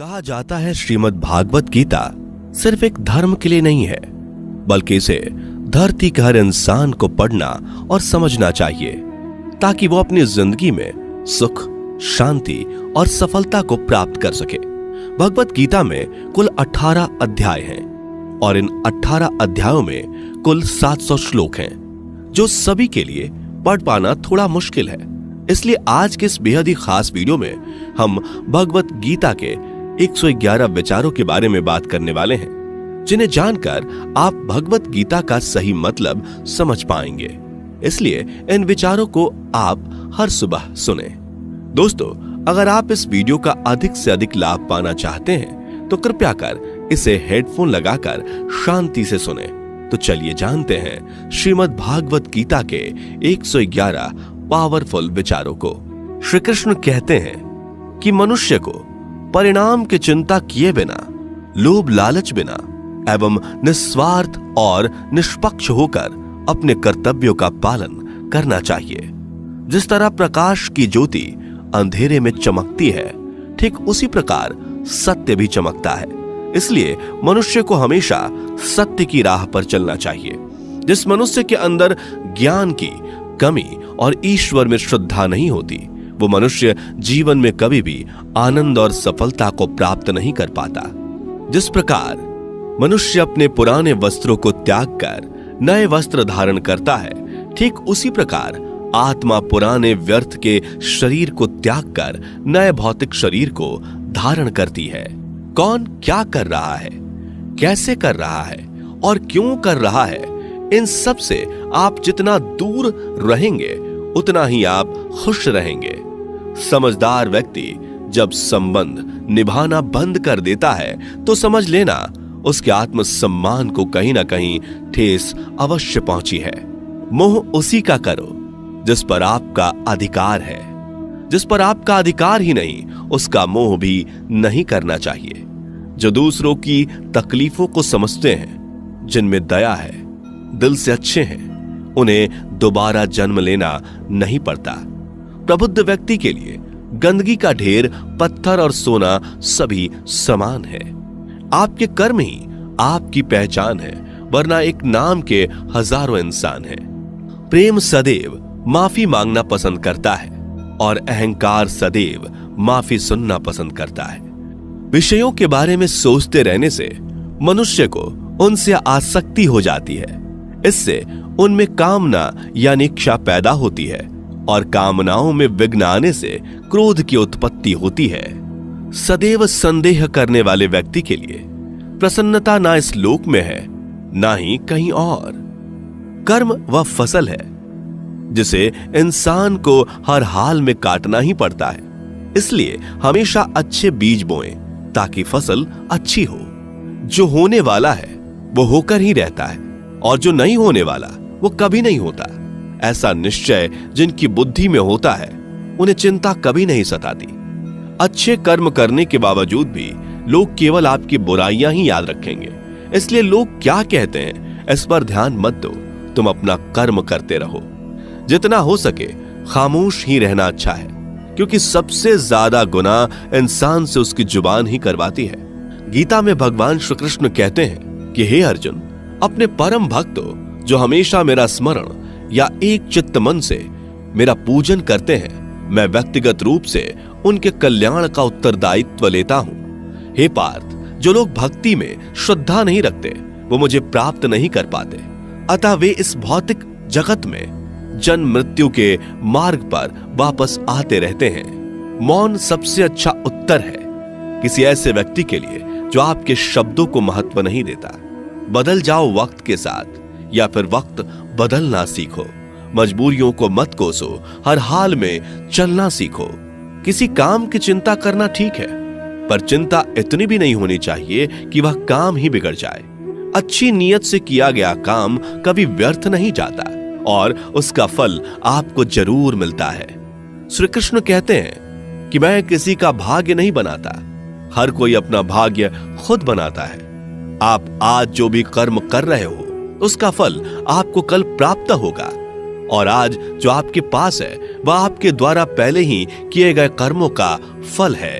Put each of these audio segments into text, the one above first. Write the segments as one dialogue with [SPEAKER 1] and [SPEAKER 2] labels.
[SPEAKER 1] कहा जाता है श्रीमद् भागवत गीता सिर्फ एक धर्म के लिए नहीं है, बल्कि इसे धरती के हर इंसान को पढ़ना और समझना चाहिए ताकि वो अपनी जिंदगी में सुख, शांति और सफलता को प्राप्त कर सके। भगवत गीता में कुल 18 अध्याय हैं और इन 18 अध्यायों में कुल 700 श्लोक हैं, जो सभी के लिए पढ़ पाना थोड़ा मुश्किल है। इसलिए आज के इस बेहद ही खास वीडियो में हम भगवत गीता के 111 विचारों के बारे में बात करने वाले हैं, जिन्हें जानकर आप भगवत गीता का सही मतलब समझ पाएंगे। इसलिए इन विचारों को आप हर सुबह सुने। दोस्तों, अगर आप इस वीडियो का अधिक से अधिक लाभ पाना चाहते हैं तो कृपया कर इसे हेडफोन लगाकर शांति से सुने। तो चलिए जानते हैं श्रीमद् भागवत गीता के 111 पावरफुल विचारों को। श्री कृष्ण कहते हैं कि मनुष्य को परिणाम की चिंता किए बिना, लोभ लालच बिना एवं निस्वार्थ और निष्पक्ष होकर अपने कर्तव्यों का पालन करना चाहिए। जिस तरह प्रकाश की ज्योति अंधेरे में चमकती है, ठीक उसी प्रकार सत्य भी चमकता है। इसलिए मनुष्य को हमेशा सत्य की राह पर चलना चाहिए। जिस मनुष्य के अंदर ज्ञान की कमी और ईश्वर में श्रद्धा नहीं होती, वो मनुष्य जीवन में कभी भी आनंद और सफलता को प्राप्त नहीं कर पाता। जिस प्रकार मनुष्य अपने पुराने वस्त्रों को त्याग कर नए वस्त्र धारण करता है, ठीक उसी प्रकार आत्मा पुराने व्यर्थ के शरीर को त्याग कर नए भौतिक शरीर को धारण करती है। कौन क्या कर रहा है, कैसे कर रहा है और क्यों कर रहा है, इन सब से आप जितना दूर रहेंगे उतना ही आप खुश रहेंगे। समझदार व्यक्ति जब संबंध निभाना बंद कर देता है तो समझ लेना उसके आत्मसम्मान को कहीं ना कहीं ठेस अवश्य पहुंची है। मोह उसी का करो जिस पर आपका अधिकार है। जिस पर आपका अधिकार ही नहीं, उसका मोह भी नहीं करना चाहिए। जो दूसरों की तकलीफों को समझते हैं, जिनमें दया है, दिल से अच्छे हैं, उन्हें दोबारा जन्म लेना नहीं पड़ता। प्रबुद्ध व्यक्ति के लिए गंदगी का ढेर, पत्थर और सोना सभी समान है। आपके कर्म ही आपकी पहचान है, वरना एक नाम के हजारों इंसान हैं। प्रेम सदैव माफी मांगना पसंद करता है और अहंकार सदैव माफी सुनना पसंद करता है। विषयों के बारे में सोचते रहने से मनुष्य को उनसे आसक्ति हो जाती है। इससे उनमें कामना यानी इच्छा पैदा होती है और कामनाओं में विघ्न आने से क्रोध की उत्पत्ति होती है। सदैव संदेह करने वाले व्यक्ति के लिए प्रसन्नता ना इस लोक में है, ना ही कहीं और। कर्म वह फसल है जिसे इंसान को हर हाल में काटना ही पड़ता है। इसलिए हमेशा अच्छे बीज बोएं ताकि फसल अच्छी हो। जो होने वाला है वो होकर ही रहता है और जो नहीं होने वाला वो कभी नहीं होता। ऐसा निश्चय जिनकी बुद्धि में होता है, उन्हें चिंता कभी नहीं सताती। अच्छे कर्म करने के बावजूद भी लोग केवल आपकी बुराइयां ही याद रखेंगे। इसलिए लोग क्या कहते हैं इस पर ध्यान मत दो, तुम अपना कर्म करते रहो। जितना हो सके खामोश ही रहना अच्छा है, क्योंकि सबसे ज्यादा गुनाह इंसान से उसकी जुबान ही करवाती है। गीता में भगवान श्री कृष्ण कहते हैं कि हे अर्जुन, अपने परम भक्तों जो हमेशा मेरा स्मरण या एक चित्त मन से मेरा पूजन करते हैं, मैं व्यक्तिगत रूप से उनके कल्याण का उत्तरदायित्व लेता हूं। हे पार्थ, जो लोग भक्ति में श्रद्धा नहीं रखते वो मुझे प्राप्त नहीं कर पाते। अतः वे इस भौतिक जगत में जन्म मृत्यु के मार्ग पर वापस आते रहते हैं। मौन सबसे अच्छा उत्तर है किसी ऐसे व्यक्ति के लिए जो आपके शब्दों को महत्व नहीं देता। बदल जाओ वक्त के साथ, या फिर वक्त बदलना सीखो। मजबूरियों को मत कोसो, हर हाल में चलना सीखो। किसी काम की चिंता करना ठीक है, पर चिंता इतनी भी नहीं होनी चाहिए कि वह काम ही बिगड़ जाए। अच्छी नीयत से किया गया काम कभी व्यर्थ नहीं जाता और उसका फल आपको जरूर मिलता है। श्री कृष्ण कहते हैं कि मैं किसी का भाग्य नहीं बनाता, हर कोई अपना भाग्य खुद बनाता है। आप आज जो भी कर्म कर रहे हो उसका फल आपको कल प्राप्त होगा, और आज जो आपके पास है वह आपके द्वारा पहले ही किए गए कर्मों का फल है।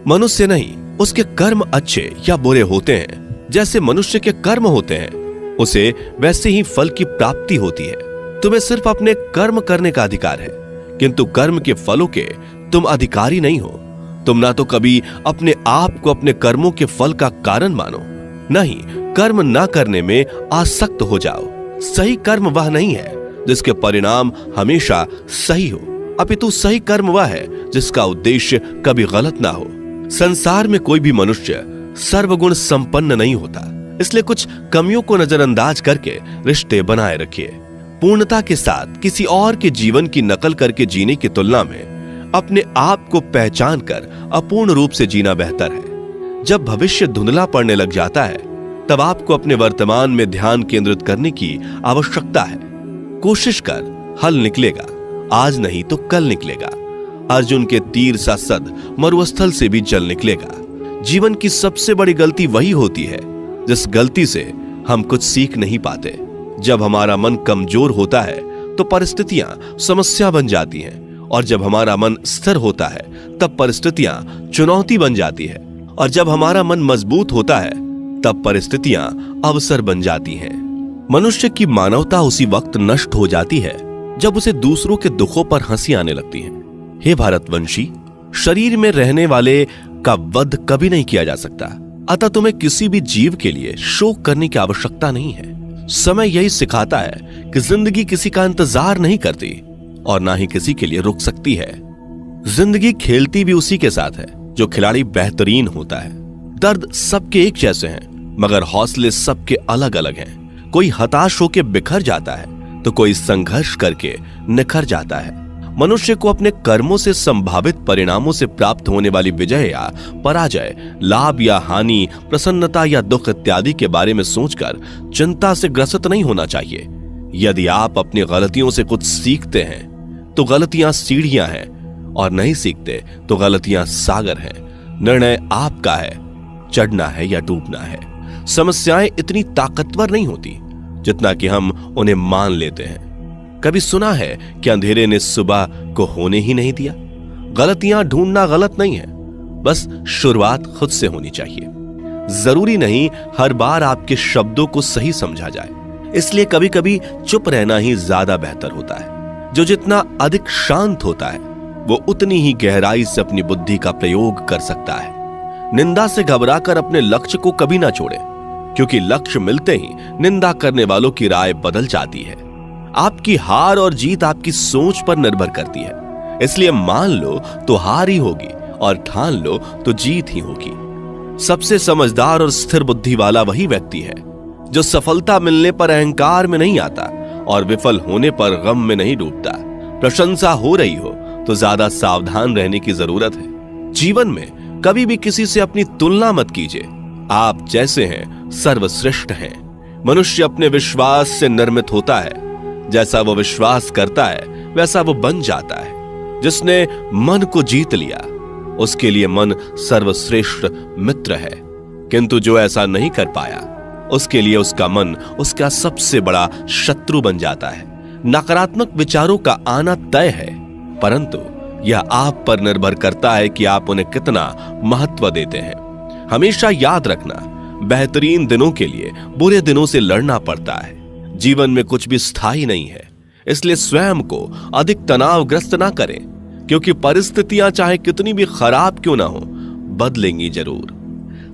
[SPEAKER 1] मनुष्य नहीं, उसके कर्म अच्छे या बुरे होते हैं, जैसे मनुष्य के कर्म होते हैं, उसे वैसे ही फल की प्राप्ति होती है। तुम्हें सिर्फ अपने कर्म करने का अधिकार है, किंतु कर्म के फलों के तुम अधिकारी नहीं हो। तुम ना तो कभी अपने आप को अपने कर्मों के फल का कारण मानो, न ही कर्म ना करने में आसक्त हो जाओ। सही कर्म वह नहीं है जिसके परिणाम हमेशा सही हो, अपितु सही कर्म वह है जिसका उद्देश्य कभी गलत ना हो। संसार में कोई भी मनुष्य सर्वगुण संपन्न नहीं होता, इसलिए कुछ कमियों को नजरअंदाज करके रिश्ते बनाए रखिए। पूर्णता के साथ किसी और के जीवन की नकल करके जीने की तुलना में अपने आप को पहचान कर अपूर्ण रूप से जीना बेहतर है। जब भविष्य धुंधला पड़ने लग जाता है, तब आपको अपने वर्तमान में ध्यान केंद्रित करने की आवश्यकता है। कोशिश कर, हल निकलेगा, आज नहीं तो कल निकलेगा। अर्जुन के तीर सा सद मरुस्थल से भी जल निकलेगा। जीवन की सबसे बड़ी गलती वही होती है जिस गलती से हम कुछ सीख नहीं पाते। जब हमारा मन कमजोर होता है तो परिस्थितियां समस्या बन जाती हैं, और जब हमारा मन स्थिर होता है तब परिस्थितियां चुनौती बन जाती है, और जब हमारा मन मजबूत होता है तब परिस्थितियां अवसर बन जाती हैं। मनुष्य की मानवता उसी वक्त नष्ट हो जाती है जब उसे दूसरों के दुखों पर हंसी आने लगती है। हे भारतवंशी, शरीर में रहने वाले का वध कभी नहीं किया जा सकता, अतः तुम्हें किसी भी जीव के लिए शोक करने की आवश्यकता नहीं है। समय यही सिखाता है कि जिंदगी किसी का इंतजार नहीं करती और ना ही किसी के लिए रुक सकती है। जिंदगी खेलती भी उसी के साथ है जो खिलाड़ी बेहतरीन होता है। दर्द सबके एक जैसे हैं, मगर हौसले सबके अलग अलग हैं। कोई हताश होकर बिखर जाता है तो कोई संघर्ष करके निखर जाता है। मनुष्य को अपने कर्मों से संभावित परिणामों से प्राप्त होने वाली विजय या पराजय, लाभ या हानि, प्रसन्नता या दुख इत्यादि के बारे में सोचकर चिंता से ग्रसित नहीं होना चाहिए। यदि आप अपनी गलतियों से कुछ सीखते हैं तो गलतियां सीढ़ियां हैं, और नहीं सीखते तो गलतियां सागर हैं। निर्णय आपका है, चढ़ना है या डूबना है। समस्याएं इतनी ताकतवर नहीं होती जितना कि हम उन्हें मान लेते हैं। कभी सुना है कि अंधेरे ने सुबह को होने ही नहीं दिया? गलतियां ढूंढना गलत नहीं है, बस शुरुआत खुद से होनी चाहिए। जरूरी नहीं हर बार आपके शब्दों को सही समझा जाए, इसलिए कभी कभी चुप रहना ही ज्यादा बेहतर होता है। जो जितना अधिक शांत होता है वो उतनी ही गहराई से अपनी बुद्धि का प्रयोग कर सकता है। निंदा से घबराकर अपने लक्ष्य को कभी ना छोड़े, क्योंकि लक्ष्य मिलते ही निंदा करने वालों की राय बदल जाती है। आपकी हार और जीत आपकी सोच पर निर्भर करती है, इसलिए मान लो तो हार ही होगी और ठान लो तो जीत ही होगी। सबसे समझदार और स्थिर बुद्धि वाला वही व्यक्ति है जो सफलता मिलने पर अहंकार में नहीं आता और विफल होने पर गम में नहीं डूबता। प्रशंसा हो रही हो तो ज्यादा सावधान रहने की जरूरत है। जीवन में कभी भी किसी से अपनी तुलना मत कीजिए। आप जैसे हैं सर्वश्रेष्ठ हैं। मनुष्य अपने विश्वास से निर्मित होता है। जैसा वो विश्वास करता है वैसा वो बन जाता है। जिसने मन को जीत लिया उसके लिए मन सर्वश्रेष्ठ मित्र है, किंतु जो ऐसा नहीं कर पाया उसके लिए उसका मन उसका सबसे बड़ा शत्रु बन जाता है। नकारात्मक विचारों का आना तय है, परंतु यह आप पर निर्भर करता है कि आप उन्हें कितना महत्व देते हैं। हमेशा याद रखना, बेहतरीन दिनों के लिए बुरे दिनों से लड़ना पड़ता है। जीवन में कुछ भी स्थायी नहीं है, इसलिए स्वयं को अधिक तनावग्रस्त ना करें, क्योंकि परिस्थितियां चाहे कितनी भी खराब क्यों ना हो, बदलेंगी जरूर।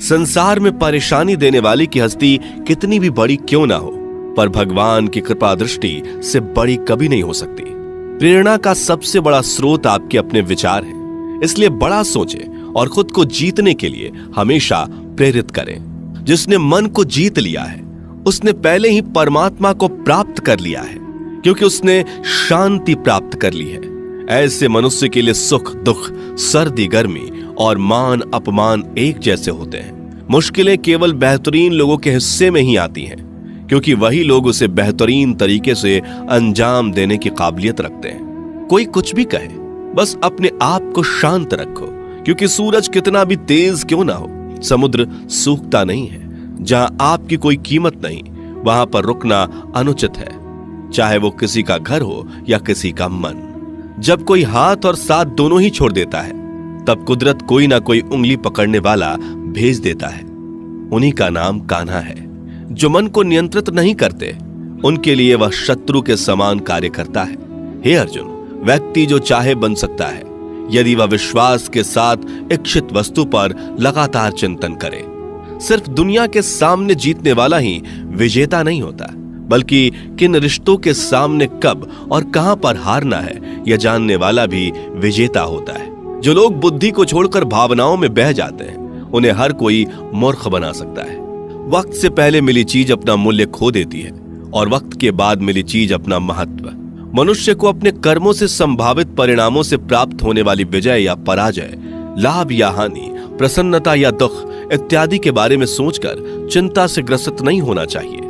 [SPEAKER 1] संसार में परेशानी देने वाली की हस्ती कितनी भी बड़ी क्यों ना हो, पर भगवान की कृपा दृष्टि से बड़ी कभी नहीं हो सकती। प्रेरणा का सबसे बड़ा स्रोत आपके अपने विचार हैं, इसलिए बड़ा सोचें और खुद को जीतने के लिए हमेशा प्रेरित करें। जिसने मन को जीत लिया है उसने पहले ही परमात्मा को प्राप्त कर लिया है, क्योंकि उसने शांति प्राप्त कर ली है। ऐसे मनुष्य के लिए सुख दुख, सर्दी गर्मी और मान अपमान एक जैसे होते हैं। मुश्किलें केवल बेहतरीन लोगों के हिस्से में ही आती हैं, क्योंकि वही लोग उसे बेहतरीन तरीके से अंजाम देने की काबिलियत रखते हैं। कोई कुछ भी कहे, बस अपने आप को शांत रखो, क्योंकि सूरज कितना भी तेज क्यों ना हो, समुद्र सूखता नहीं है। जहां आपकी कोई कीमत नहीं, वहां पर रुकना अनुचित है, चाहे वो किसी का घर हो या किसी का मन। जब कोई हाथ और साथ दोनों ही छोड़ देता है तब कुदरत कोई ना कोई उंगली पकड़ने वाला भेज देता है। उन्हीं का नाम कान्हा है। जो मन को नियंत्रित नहीं करते, उनके लिए वह शत्रु के समान कार्य करता है। हे अर्जुन, व्यक्ति जो चाहे बन सकता है यदि वह विश्वास के साथ इच्छित वस्तु पर लगातार चिंतन करे। सिर्फ दुनिया के सामने जीतने वाला ही विजेता नहीं होता, बल्कि किन रिश्तों के सामने कब और कहां पर हारना है यह जानने वाला भी विजेता होता है। जो लोग बुद्धि को छोड़कर भावनाओं में बह जाते हैं, उन्हें हर कोई मूर्ख बना सकता है। वक्त से पहले मिली चीज अपना मूल्य खो देती है और वक्त के बाद मिली चीज अपना महत्व। मनुष्य को अपने कर्मों से संभावित परिणामों से प्राप्त होने वाली विजय या पराजय, लाभ या हानि, प्रसन्नता या दुख इत्यादि के बारे में सोचकर चिंता से ग्रसित नहीं होना चाहिए।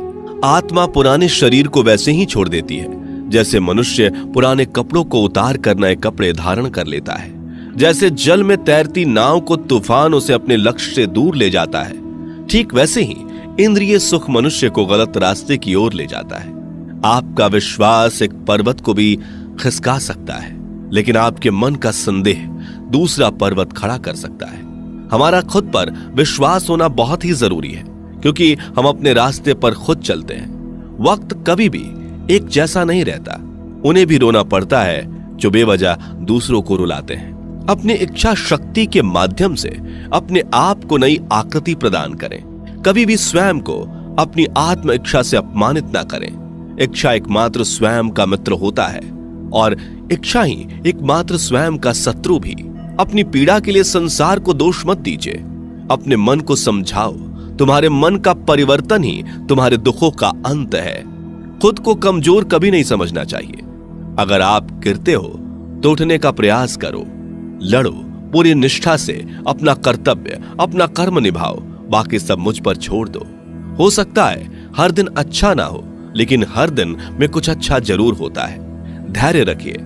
[SPEAKER 1] आत्मा पुराने शरीर को वैसे ही छोड़ देती है जैसे मनुष्य पुराने कपड़ों को उतार कर नए कपड़े धारण कर लेता है। जैसे जल में तैरती नाव को तूफान उसे अपने लक्ष्य से दूर ले जाता है, ठीक वैसे ही इंद्रिय सुख मनुष्य को गलत रास्ते की ओर ले जाता है। आपका विश्वास एक पर्वत को भी खिसका सकता है, लेकिन आपके मन का संदेह दूसरा पर्वत खड़ा कर सकता है। हमारा खुद पर विश्वास होना बहुत ही जरूरी है, क्योंकि हम अपने रास्ते पर खुद चलते हैं। वक्त कभी भी एक जैसा नहीं रहता। उन्हें भी रोना पड़ता है जो बेवजह दूसरों को रुलाते हैं। अपनी इच्छा शक्ति के माध्यम से अपने आप को नई आकृति प्रदान करें। कभी भी स्वयं को अपनी आत्म इच्छा से अपमानित ना करें। इच्छा एकमात्र स्वयं का मित्र होता है और इच्छा ही एकमात्र स्वयं का शत्रु भी। अपनी पीड़ा के लिए संसार को दोष मत दीजिए। अपने मन को समझाओ। तुम्हारे मन का परिवर्तन ही तुम्हारे दुखों का अंत है। खुद को कमजोर कभी नहीं समझना चाहिए। अगर आप गिरते हो तो उठने का प्रयास करो। लड़ो, पूरी निष्ठा से अपना कर्तव्य, अपना कर्म निभाओ। बाकी सब मुझ पर छोड़ दो। हो सकता है हर दिन अच्छा ना हो, लेकिन हर दिन में कुछ अच्छा जरूर होता है। धैर्य रखिए।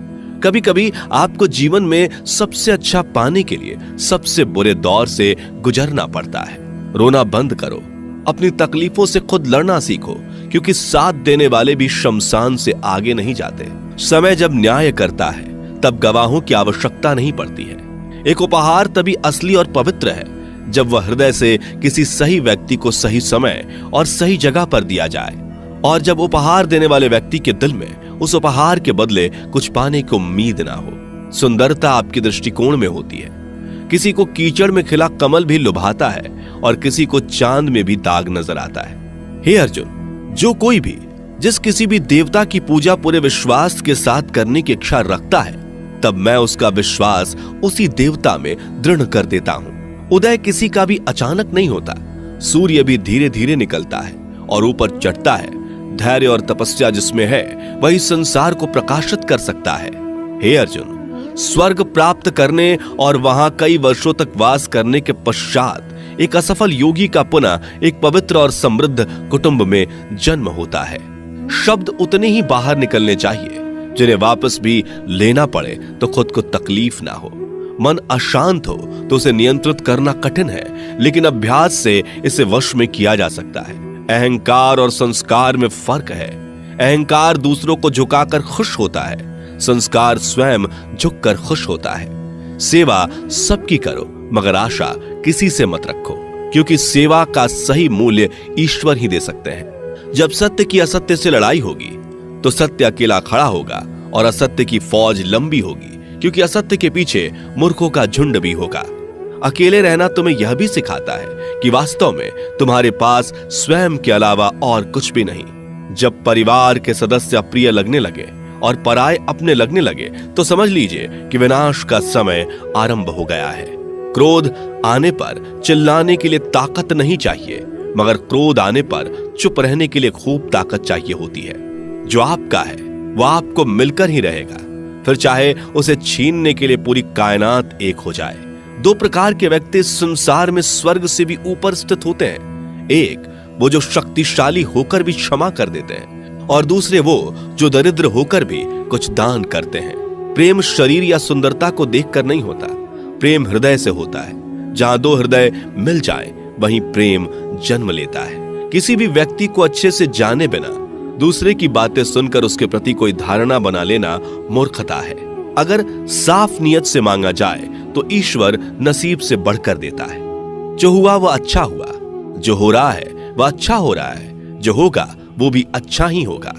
[SPEAKER 1] कभी कभी आपको जीवन में सबसे अच्छा पाने के लिए सबसे बुरे दौर से गुजरना पड़ता है। रोना बंद करो। अपनी तकलीफों से खुद लड़ना सीखो, क्योंकि साथ देने वाले भी शमशान से आगे नहीं जाते। समय जब न्याय करता है तब गवाहों की आवश्यकता नहीं पड़ती है। एक उपहार तभी असली और पवित्र है जब वह हृदय से किसी सही व्यक्ति को सही समय और सही जगह पर दिया जाए, और जब उपहार देने वाले व्यक्ति के दिल में उस उपहार के बदले कुछ पाने की उम्मीद ना हो। सुंदरता आपके दृष्टिकोण में होती है। किसी को कीचड़ में खिला कमल भी लुभाता है और किसी को चांद में भी दाग नजर आता है। हे अर्जुन, जो कोई भी जिस किसी भी देवता की पूजा पूरे विश्वास के साथ करने की इच्छा रखता है, तब मैं उसका विश्वास उसी देवता में दृढ़ कर देता हूं। उदय किसी का भी अचानक नहीं होता। सूर्य भी धीरे धीरे निकलता है और ऊपर चढ़ता है। धैर्य और तपस्या जिसमें है वही संसार को प्रकाशित कर सकता है। हे अर्जुन, स्वर्ग प्राप्त करने और वहां कई वर्षों तक वास करने के पश्चात एक असफल योगी का पुनः एक पवित्र और समृद्ध कुटुंब में जन्म होता है। शब्द उतने ही बाहर निकलने चाहिए जिन्हें वापस भी लेना पड़े तो खुद को तकलीफ ना हो। मन अशांत हो तो उसे नियंत्रित करना कठिन है, लेकिन अभ्यास से इसे वश में किया जा सकता है। अहंकार और संस्कार में फर्क है। अहंकार दूसरों को झुकाकर खुश होता है, संस्कार स्वयं झुककर खुश होता है। सेवा सबकी करो, मगर आशा किसी से मत रखो, क्योंकि सेवा का सही मूल्य ईश्वर ही दे सकते हैं। जब सत्य की असत्य से लड़ाई होगी तो सत्य अकेला खड़ा होगा और असत्य की फौज लंबी होगी, क्योंकि असत्य के पीछे मूर्खों का झुंड भी होगा। अकेले रहना तुम्हें यह भी सिखाता है कि वास्तव में तुम्हारे पास स्वयं के अलावा और कुछ भी नहीं। जब परिवार के सदस्य अप्रिय लगने लगे और पराये अपने लगने लगे तो समझ लीजिए कि विनाश का समय आरंभ हो गया है। क्रोध आने पर चिल्लाने के लिए ताकत नहीं चाहिए, मगर क्रोध आने पर चुप रहने के लिए खूब ताकत चाहिए होती है। जो आपका है वह आपको मिलकर ही रहेगा, फिर चाहे उसे छीनने के लिए पूरी कायनात एक हो जाए। दो प्रकार के व्यक्ति संसार में स्वर्ग से भी ऊपर स्थित होते हैं। एक वो जो शक्तिशाली होकर भी क्षमा कर देते हैं, और दूसरे वो जो दरिद्र होकर भी कुछ दान करते हैं। प्रेम शरीर या सुंदरता को देखकर नहीं होता, प्रेम हृदय से होता है। जहां दो हृदय मिल जाए वहीं प्रेम जन्म लेता है। किसी भी व्यक्ति को अच्छे से जाने बिना दूसरे की बातें सुनकर उसके प्रति कोई धारणा बना लेना मूर्खता है। अगर साफ नियत से मांगा जाए तो ईश्वर नसीब से बढ़कर देता है। जो हुआ वह अच्छा हुआ, जो हो रहा है वह अच्छा हो रहा है, जो होगा वो भी अच्छा ही होगा।